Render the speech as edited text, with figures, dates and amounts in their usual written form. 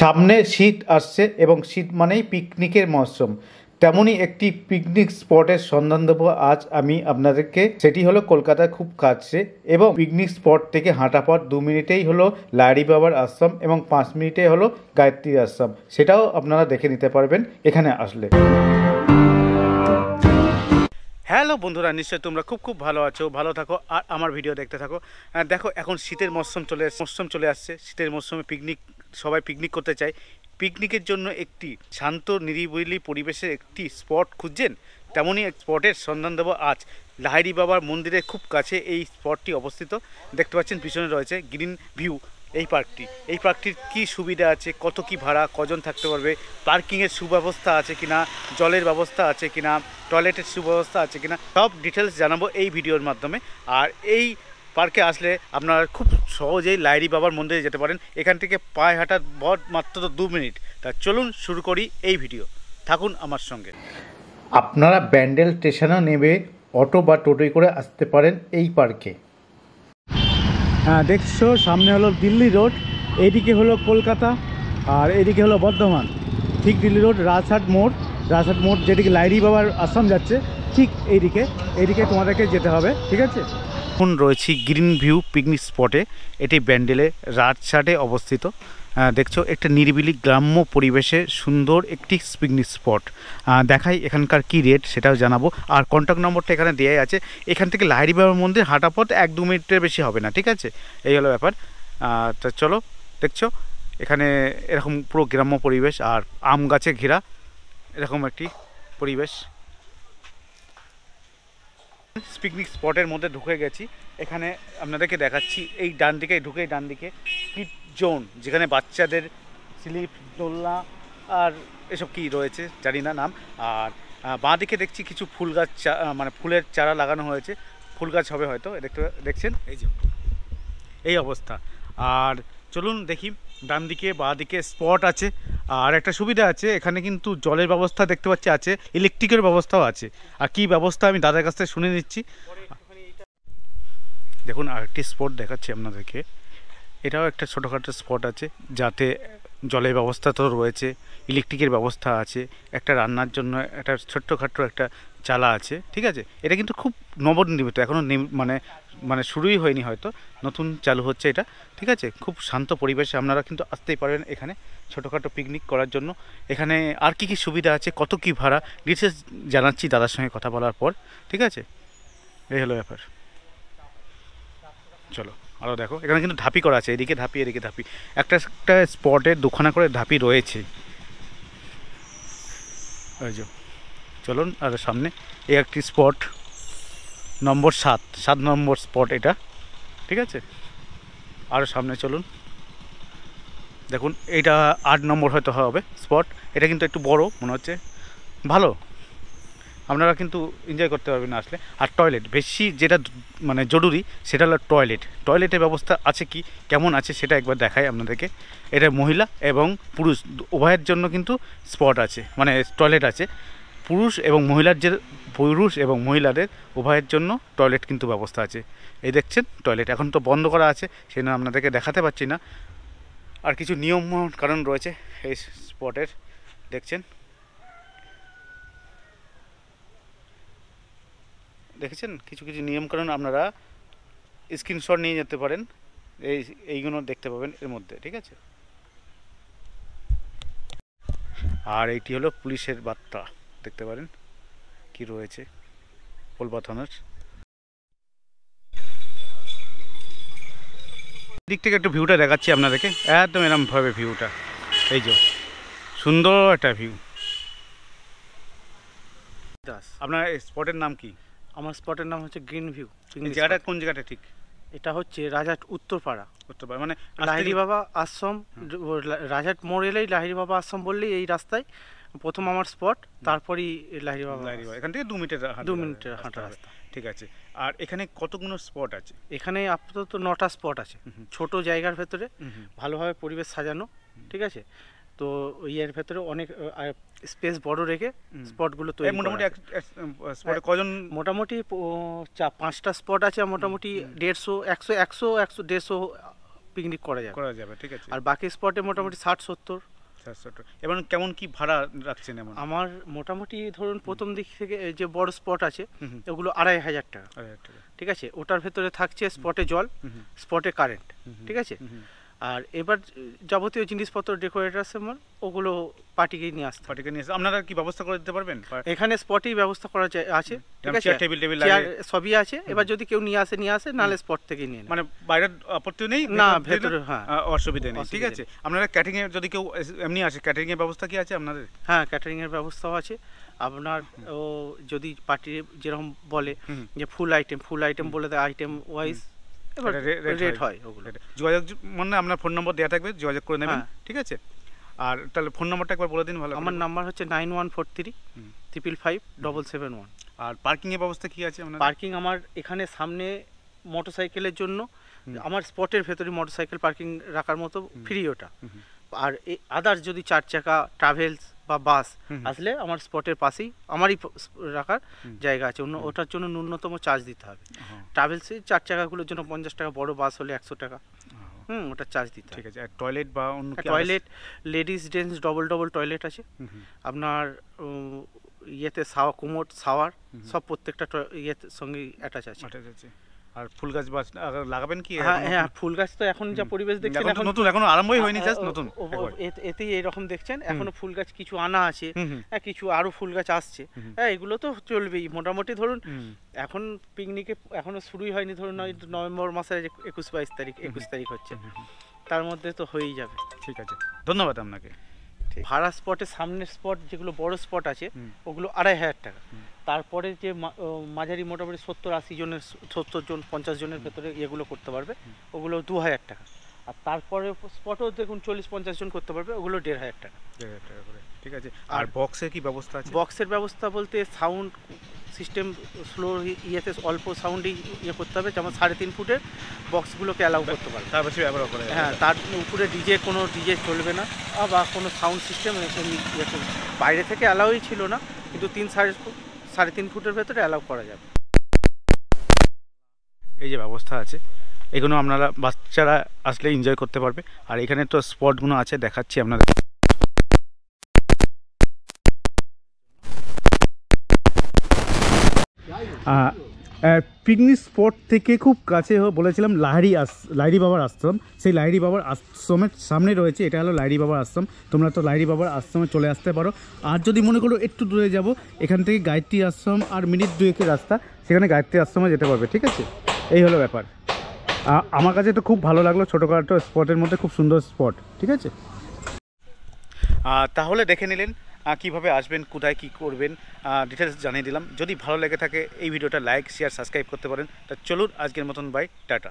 সামনে শীত আসছে এবং শীত মানেই পিকনিকের মরশুম। তেমনই একটি পিকনিক স্পটের সন্ধান দেবো আজ আমি আপনাদেরকে। সেটি হলো কলকাতার খুব কাছে এবং পিকনিক স্পট থেকে হাঁটা পথ 2 মিনিটেই হলো লাহিড়ী বাবার আশ্রম এবং 5 মিনিটে হলো গায়ত্রী আশ্রম। সেটাও আপনারা দেখে নিতে পারবেন এখানে আসলে। হ্যালো বন্ধুরা, নিশ্চয়ই তোমরা খুব ভালো আছো, ভালো থাকো আর আমার ভিডিও দেখতে থাকো। দেখো, এখন শীতের মরশুম চলে আসছে। শীতের মরশুমে সবাই পিকনিক করতে চায়। পিকনিকের জন্য একটি শান্ত নিরিবিলি পরিবেশের একটি স্পট খুঁজছেন, তেমনই এক স্পটের সন্ধান দেবো আজ। লাহিড়ী বাবার মন্দিরের খুব কাছে এই স্পটটি অবস্থিত। দেখতে পাচ্ছেন পিছনে রয়েছে গ্রিন ভিউ এই পার্কটির কী সুবিধা আছে, কত কি ভাড়া, কজন থাকতে পারবে, পার্কিংয়ের সুব্যবস্থা আছে কিনা, জলের ব্যবস্থা আছে কিনা, টয়লেটের সুব্যবস্থা আছে কিনা, সব ডিটেলস জানাবো এই ভিডিওর মাধ্যমে। আর এই পার্কে আসলে আপনারা খুব সহজেই লাহিড়ী বাবার মন্দিরে যেতে পারেন। এখান থেকে পায়ে হাঁটার পথ মাত্র 2 মিনিট। তা চলুন শুরু করি এই ভিডিও, থাকুন আমার সঙ্গে। আপনারা ব্যান্ডেল স্টেশনে নেমে অটো বা টোটোয় করে আসতে পারেন এই পার্কে। হ্যাঁ, দেখছো সামনে হলো দিল্লি রোড, এইদিকে হলো কলকাতা আর এইদিকে হলো বর্ধমান। ঠিক দিল্লি রোড, রাজহাট মোড় যেদিকে লাহিড়ী বাবার আশ্রম যাচ্ছে, ঠিক এইদিকে তোমাদেরকে যেতে হবে, ঠিক আছে। এখন রয়েছি গ্রিন ভিউ পিকনিক স্পটে। এটি ব্যান্ডেলে রাজহাটে অবস্থিত। দেখছো একটা নিরিবিলি গ্রাম্য পরিবেশে সুন্দর একটি পিকনিক স্পট। দেখাই এখানকার কি রেট সেটাও জানাবো। আর কন্ট্যাক্ট নম্বরটা এখানে দেওয়াই আছে। এখান থেকে লাহিড়ী বাবার মন্দির হাঁটা পথ 1-2 মিনিটের বেশি হবে না, ঠিক আছে। এই হলো ব্যাপার। তো চলো, দেখছো এখানে এরকম পুরো গ্রাম্য পরিবেশ আর আম গাছে ঘেরা এরকম একটি পরিবেশ। পিকনিক স্পটের মধ্যে ঢুকে গেছি। এখানে আপনাদেরকে দেখাচ্ছি এই ডান দিকে কিড জোন, যেখানে বাচ্চাদের স্লিপ, দোলনা আর এসব কি রয়েছে জানি না নাম। আর বাঁ দিকে দেখছি কিছু ফুল গাছ, মানে ফুলের চারা লাগানো হয়েছে, ফুল গাছ হবে হয়তো। দেখছেন এই যে এই অবস্থা। আর চলুন দেখি, ডান দিকে বাঁ দিকে স্পট আছে। আর একটা সুবিধা আছে, এখানে কিন্তু জলের ব্যবস্থা দেখতে পাচ্ছি আছে, ইলেকট্রিকের ব্যবস্থাও আছে। আর কি ব্যবস্থা আমি দাদার কাছ থেকে শুনে নিচ্ছি। দেখুন আরেকটি স্পট দেখাচ্ছি আপনাদেরকে। এটাও একটা ছোটোখাটো স্পট আছে, যাতে জলের ব্যবস্থা তো রয়েছে, ইলেকট্রিকের ব্যবস্থা আছে, একটা রান্নার জন্য একটা ছোট্টখাট্টো একটা চালা আছে, ঠিক আছে। এটা কিন্তু খুব নবনির্মিত, এখনও মানে শুরুই হয়নি, হয়তো নতুন চালু হচ্ছে এটা, ঠিক আছে। খুব শান্ত পরিবেশে আপনারা কিন্তু আসতেই পারবেন এখানে ছোটোখাটো পিকনিক করার জন্য। এখানে আর কি কি সুবিধা আছে, কত কি ভাড়া, ডিটেলস জানাচ্ছি দাদার সঙ্গে কথা বলার পর, ঠিক আছে। এই হলো ব্যাপার। চলো আরও দেখো, এখানে কিন্তু ধাপি করা আছে, এদিকে ধাপি এদিকে ধাপি। একটা স্পটে 2খানা করে ধাপি রয়েছে। ওই যে চলুন আর সামনে এই একটি স্পট, নম্বর 7 নম্বর স্পট এটা, ঠিক আছে। আরও সামনে চলুন, দেখুন এইটা 8 নম্বর হয়তো হবে স্পট। এটা কিন্তু একটু বড় মনে হচ্ছে, ভালো, আপনারা কিন্তু এনজয় করতে পারবেন আসলে। আর টয়লেট বেশি যেটা মানে জরুরি, সেটা হলো টয়লেটের ব্যবস্থা আছে কি কেমন আছে সেটা একবার দেখাই আপনাদেরকে। এটা মহিলা এবং পুরুষ উভয়ের জন্য কিন্তু স্পট আছে, মানে টয়লেট আছে। পুরুষ এবং মহিলাদের উভয়ের জন্য টয়লেট কিন্তু ব্যবস্থা আছে। এই দেখছেন টয়লেট, এখন তো বন্ধ করা আছে, সেই জন্য আপনাদেরকে দেখাতে পারছি না। আর কিছু নিয়ম কারণ রয়েছে এই স্পটের, দেখছেন, দেখেছেন কিছু নিয়মকানুন আপনারা স্ক্রিনশট নিয়ে যেতে পারেন, এইগুলো দেখতে পাবেন এর মধ্যে, ঠিক আছে। আর এইটি হলো পুলিশের বার্তা, দেখতে পারেন কি রয়েছে কলবা থানার দিক থেকে। একটু ভিউটা দেখাচ্ছি আপনাদেরকে, একদম এরমভাবে ভিউটা, এই যে সুন্দর একটা ভিউ। আপনার স্পটের নাম কি? আমার স্পটের নাম হচ্ছে গ্রিন ভিউ। জায়গাটা কোন জায়গাটা ঠিক? এটা হচ্ছে রাজহাট উত্তরপাড়া, মানে লাহিড়ী বাবা আশ্রম। রাজহাট মোড় এলেই লাহিড়ী বাবা আশ্রম বললেই এই রাস্তায় প্রথম আমার স্পট, তারপরেই লাহিড়ী বাবা। এখান থেকে 2 মিনিটের হাঁটা রাস্তা, ঠিক আছে। আর এখানে কতগুলো স্পট আছে? এখানে আপাতত 9টা স্পট আছে, ছোট জায়গার ভেতরে ভালোভাবে পরিবেশ সাজানো, ঠিক আছে। তো এর ভেতরে অনেক স্পেস বড় রেখে স্পটগুলো তৈরি। মোটামুটি স্পটে কজন? মোটামুটি 5টা স্পট আছে, মোটামুটি 150, 100, 150 পিকনিক করা যাবে, ঠিক আছে। আর বাকি স্পটে মোটামুটি 60-70 700 টাকা। এবং কেমন কি ভাড়া রাখছেন এমন? আমার মোটামুটি ধরুন প্রথম দিক থেকে এই যে বড় স্পট আছে হুম হুম। ওগুলো 2,500 টাকা, 1000 টাকা। ঠিক আছে। ওটার ভেতরে থাকছে স্পটে জল, হুম হুম। স্পটে কারেন্ট, হুম হুম। ঠিক আছে। হুম হুম। আর এবার যাবতীয় জিনিসপত্র ডেকোরেটার সামান ওগুলো পার্টিকেই নিয়ে আসতে হবে। পার্টিকে নিয়ে এসে আপনারা কি ব্যবস্থা করে দিতে পারবেন? এখানে স্পটেই ব্যবস্থা করা আছে, ঠিক আছে। চেয়ার টেবিল টেবিল চেয়ার লাগে? সবই আছে, এবার যদি কেউ নিয়ে আসে নাহলে স্পট থেকেই নিয়ে নেয়। মানে বাইরের আপত্তি নেই? না, দিলে ভেতরে হ্যাঁ অসুবিধা নেই, ঠিক অসুবিধা আছে। আপনারা ক্যাটারিং এর যদি কেউ এমনি আসে, ক্যাটারিং এর ব্যবস্থা কি আছে আপনাদের? হ্যাঁ, ক্যাটারিং এর ব্যবস্থাও আছে। আপনার ও যদি পার্টি যেরকম বলে হুম। যে ফুল আইটেম বলে দেয়, আইটেম ওয়াইজ এবার এটা রেট রেট হয় ওগুলো। যোগাযোগ মানে আপনার ফোন নম্বর দেওয়া থাকবে, যোগাযোগ করে নেবেন, হ্যাঁ। ঠিক আছে। আর তাহলে ফোন নম্বরটা একবার বলে দিন ভালো করে। আমার নাম্বার হচ্ছে 9143 হুম। 555 771। আর পার্কিং এর ব্যবস্থা কি আছে আপনাদের? পার্কিং আমার এখানে সামনে মোটরসাইকেলের জন্য হুম। আমার স্পটের ভেতরে মোটরসাইকেল পার্কিং রাখার মতো ফ্রি ওটা। হুম হুম। আর আদার্স যদি 4 চাকা ট্রাভেলস বা বাস হুম। আসলে আমার স্পটের পাশেই আমারই রাখার হুম। জায়গা আছে, ওটার জন্য ন্যূনতম চার্জ দিতে হবে। হ্যাঁ। ট্রাভেলসে 4 চাকাগুলোর জন্য 50 টাকা, বড় বাস হলে 100 টাকা, হ্যাঁ। ওটা চার্জ দিতে হবে। ঠিক আছে। আর টয়লেট বা অন্য কি toilet, ladies gents double toilet আছে। হুম হুম। আপনার ইয়েতে কোমোড শাওয়ার হুম। সব প্রত্যেকটা ইয়েতে সঙ্গে অ্যাটাচ আছে। আচ্ছা আচ্ছা। আর ফুল গাছ বা লাগাবেন কি? হ্যাঁ এখনো? হ্যাঁ, ফুল গাছ তো এখন যা পরিবেশ দেখছেন এখন তো এখন নতুন, এখনো আরম্ভই হয়নি, জাস্ট নতুন একবার। এতেই এরকম দেখছেন, এখনো ফুল গাছ কিছু আনা আছে, হুম হুম। হ্যাঁ কিছু আরো ফুল গাছ আসছে। হুম। হ্যাঁ, এগুলো তো চলবেই মোটামুটি। ধরুন হুম। এখন পিকনিকে এখনো শুরুই হয়নি, ধরুন ওই নভেম্বর মাসের 21 তারিখ 21 তারিখ হচ্ছে, তার মধ্যে তো হয়েই যাবে। ঠিক আছে, ধন্যবাদ আপনাকে। ভাড়া স্পটের সামনের স্পট যেগুলো বড় স্পট আছে হুম। ওগুলো 2,500 টাকা। হুম। তারপরে যে মাঝারি মোটামুটি 70-80 জনের, 70 জন 50 জনের ভেতরে এগুলো করতে পারবে, ওগুলো 2,000 টাকা। আর তারপরে স্পটও দেখুন 40-50 জন করতে পারবে, ওগুলো 1,500 টাকা। 1000 টাকা করে, ঠিক আছে। আর বক্সের কি ব্যবস্থা আছে? বক্সের ব্যবস্থা বলতে সাউন্ড সিস্টেম স্লো ইয়েতে অল্প সাউন্ডই ইয়ে করতে হবে, যেমন 3.5 ফুটের বক্সগুলোকে অ্যালাউ করতে পারবে। তার বেশি ব্যবহার করে? হ্যাঁ, তার উপরে কোনো ডিজে চলবে না, বা কোনো সাউন্ড সিস্টেম বাইরে থেকে অ্যালাউই ছিল না, কিন্তু 3.5 ফুটের ভেতরে অ্যালাউ করা যাবে। এই যে ব্যবস্থা আছে, এগুলো আপনারা বাচ্চারা আসলে এনজয় করতে পারবে। আর এখানে তো স্পটগুলো আছে, দেখাচ্ছি আপনাদের। পিকনিক স্পট থেকে খুব কাছে বলেছিলাম লাহিড়ী বাবার আশ্রম। সেই লাহিড়ী বাবার আশ্রমের সামনে রয়েছে, এটা হলো লাহিড়ী বাবার আশ্রম। তোমরা তো লাহিড়ী বাবার আশ্রমে চলে আসতে পারো। আর যদি মনে করো একটু দূরে যাব, এখান থেকে গায়ত্রী আশ্রম আর মিনিট 2-এর রাস্তা, সেখানে গায়ত্রী আশ্রমে যেতে পারবে, ঠিক আছে। এই হলো ব্যাপার। আমার কাছে তো খুব ভালো লাগলো, ছোটোখাটো স্পটের মধ্যে খুব সুন্দর স্পট, ঠিক আছে। তাহলে দেখে নিলেন কিভাবে আসবেন, কোথায় কী করবেন, ডিটেলস জানিয়ে দিলাম। যদি ভালো লেগে থাকে এই ভিডিওটা লাইক শেয়ার সাবস্ক্রাইব করতে পারেন। তা চলুন আজকের মতন বাই, টাটা।